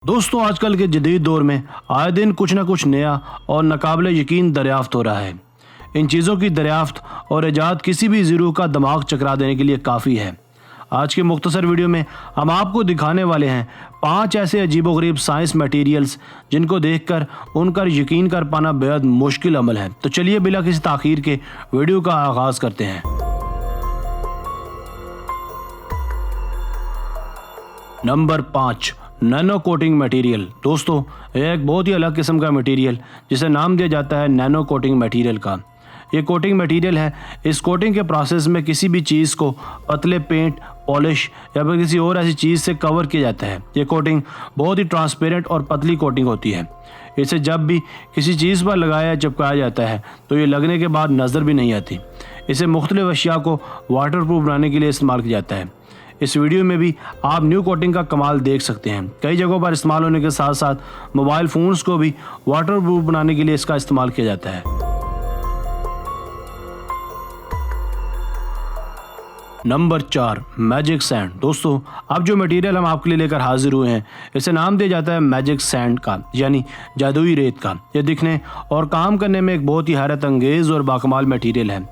दोस्तों, आजकल के जदीद दौर में आए दिन कुछ न कुछ नया और नाकाबिले यकीन दरियाफ्त हो रहा है। इन चीज़ों की दरियाफ्त और ईजाद किसी भी ज़ीरो का दिमाग चकरा देने के लिए काफ़ी है। आज के मुख्तसर वीडियो में हम आपको दिखाने वाले हैं 5 ऐसे अजीबोगरीब साइंस मटेरियल्स जिनको देखकर उनका यकीन कर पाना बेहद मुश्किल अमल है। तो चलिए बिला किसी ताख़ीर के वीडियो का आगाज़ करते हैं। Number 5, nano coating material. दोस्तों, यह एक बहुत ही अलग किस्म का मटेरियल जिसे नाम दिया जाता है नैनो कोटिंग मटेरियल का। ये कोटिंग मटेरियल है। इस कोटिंग के प्रोसेस में किसी भी चीज़ को पतले पेंट, पॉलिश या फिर किसी और ऐसी चीज़ से कवर किया जाता है। ये कोटिंग बहुत ही ट्रांसपेरेंट और पतली कोटिंग होती है। इसे जब भी किसी चीज़ पर लगाया या चिपकाया जाता है तो ये लगने के बाद नज़र भी नहीं आती। इसे मुख्तलिफ अशिया को वाटरप्रूफ बनाने के लिए इस्तेमाल किया जाता है। इस वीडियो में भी आप न्यू कोटिंग का कमाल देख सकते हैं। कई जगहों पर इस्तेमाल होने के साथ साथ मोबाइल फ़ोन्स को भी वाटरप्रूफ बनाने के लिए इसका इस्तेमाल किया जाता है। Number 4, magic sand. दोस्तों, अब जो मटेरियल हम आपके लिए लेकर हाजिर हुए हैं इसे नाम दिया जाता है मैजिक सैंड का, यानी जादुई रेत का। यह दिखने और काम करने में एक बहुत ही हैरत अंगेज़ और बाकमाल मटेरियल है।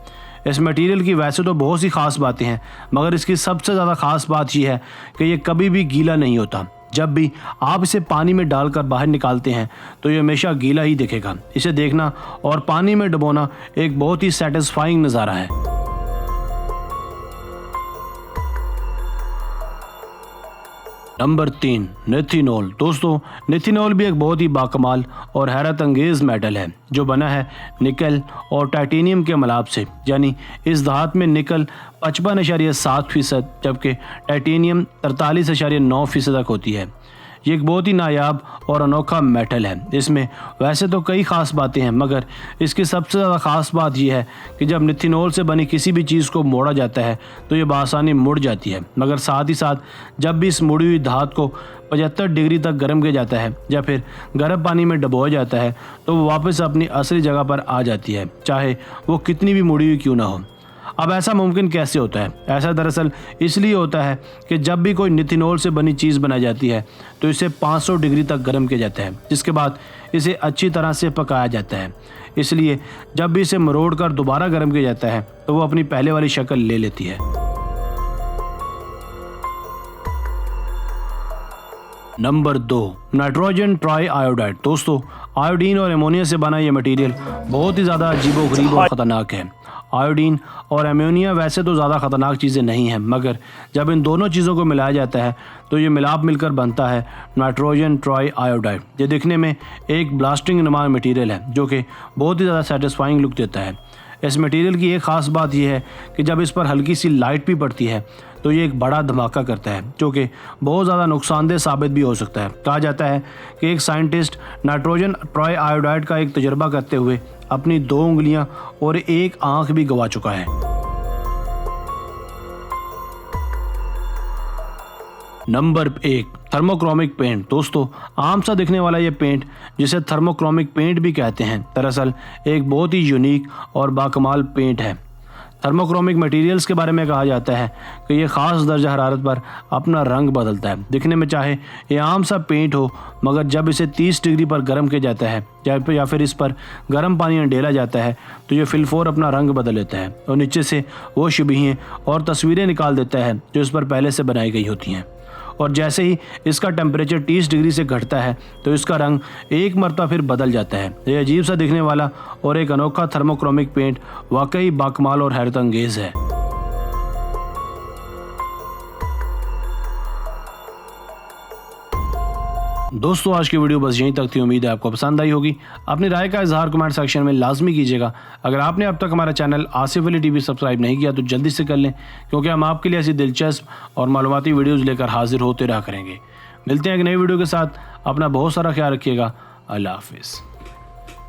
इस मटेरियल की वैसे तो बहुत सी ख़ास बातें हैं, मगर इसकी सबसे ज़्यादा ख़ास बात यह है कि ये कभी भी गीला नहीं होता। जब भी आप इसे पानी में डालकर बाहर निकालते हैं तो ये हमेशा गीला ही दिखेगा। इसे देखना और पानी में डुबोना एक बहुत ही सेटिस्फाइंग नज़ारा है। नंबर 3, नेथिनॉल। दोस्तों, नेथिनॉल भी एक बहुत ही बाकमाल और हैरत अंगेज़ मेटल है जो बना है निकल और टाइटेनियम के मिलाप से, यानी इस धात में निकल 55.7% जबकि टाइटेनियम 43.9% तक होती है। ये एक बहुत ही नायाब और अनोखा मेटल है। इसमें वैसे तो कई ख़ास बातें हैं, मगर इसकी सबसे ज़्यादा ख़ास बात यह है कि जब नेथिनॉल से बनी किसी भी चीज़ को मोड़ा जाता है तो ये बआसानी मुड़ जाती है, मगर साथ ही साथ जब भी इस मुड़ी हुई धात को 75 डिग्री तक गर्म किया जाता है या फिर गर्म पानी में डुबोया जाता है तो वो वापस अपनी असली जगह पर आ जाती है, चाहे वो कितनी भी मुड़ी हुई क्यों ना हो। अब ऐसा मुमकिन कैसे होता है? ऐसा दरअसल इसलिए होता है कि जब भी कोई नेथिनॉल से बनी चीज़ बनाई जाती है तो इसे 500 डिग्री तक गर्म किया जाता है, जिसके बाद इसे अच्छी तरह से पकाया जाता है। इसलिए जब भी इसे मरोड़ कर दोबारा गर्म किया जाता है तो वो अपनी पहले वाली शक्ल ले लेती है। Number 2, nitrogen try iodide. दोस्तों, आयोडीन और एमोनिया से बना ये मटेरियल बहुत ही ज़्यादा अजीबोगरीब और ख़तरनाक है। आयोडीन और एमोनिया वैसे तो ज़्यादा ख़तरनाक चीज़ें नहीं हैं, मगर जब इन दोनों चीज़ों को मिलाया जाता है तो ये मिलाप मिलकर बनता है नाइट्रोजन ट्राई आयोडाइड। ये दिखने में एक ब्लास्टिंग नुमा मटेरियल है जो कि बहुत ही ज़्यादा सेटिस्फाइंग लुक देता है। इस मटेरियल की एक ख़ास बात यह है कि जब इस पर हल्की सी लाइट भी पड़ती है तो ये एक बड़ा धमाका करता है जो कि बहुत ज़्यादा नुकसानदेह साबित भी हो सकता है। कहा जाता है कि एक साइंटिस्ट नाइट्रोजन ट्राई आयोडाइड का एक तजुर्बा करते हुए अपनी 2 उंगलियां और एक आंख भी गंवा चुका है। Number 1, thermochromic paint. दोस्तों, आम सा दिखने वाला ये पेंट जिसे थर्मोक्रोमिक पेंट भी कहते हैं, दरअसल एक बहुत ही यूनिक और बाकमाल पेंट है। थर्मोक्रोमिक मटेरियल्स के बारे में कहा जाता है कि ये ख़ास दर्जा हरारत पर अपना रंग बदलता है। दिखने में चाहे ये आम सा पेंट हो, मगर जब इसे 30 डिग्री पर गर्म किया जाता है या फिर इस पर गर्म पानी में डाला जाता है तो ये फिलफोर अपना रंग बदल लेता है और नीचे से वो शबीहें और तस्वीरें निकाल देता है जो इस पर पहले से बनाई गई होती हैं। और जैसे ही इसका टेम्परेचर 30 डिग्री से घटता है तो इसका रंग एक मरतबा फिर बदल जाता है। यह अजीब सा दिखने वाला और एक अनोखा थर्मोक्रोमिक पेंट वाकई बाकमाल और हैरत अंगेज़ है। दोस्तों, आज की वीडियो बस यहीं तक थी। उम्मीद है आपको पसंद आई होगी। अपनी राय का इजहार कमेंट सेक्शन में लाजमी कीजिएगा। अगर आपने अब तक हमारा channel Asif Ali TV subscribe नहीं किया तो जल्दी से कर लें, क्योंकि हम आपके लिए ऐसी दिलचस्प और मालूमाती वीडियोज़ लेकर हाजिर होते रहा करेंगे। मिलते हैं एक नई वीडियो के साथ। अपना बहुत सारा ख्याल रखिएगा। अल्लाह हाफिज़।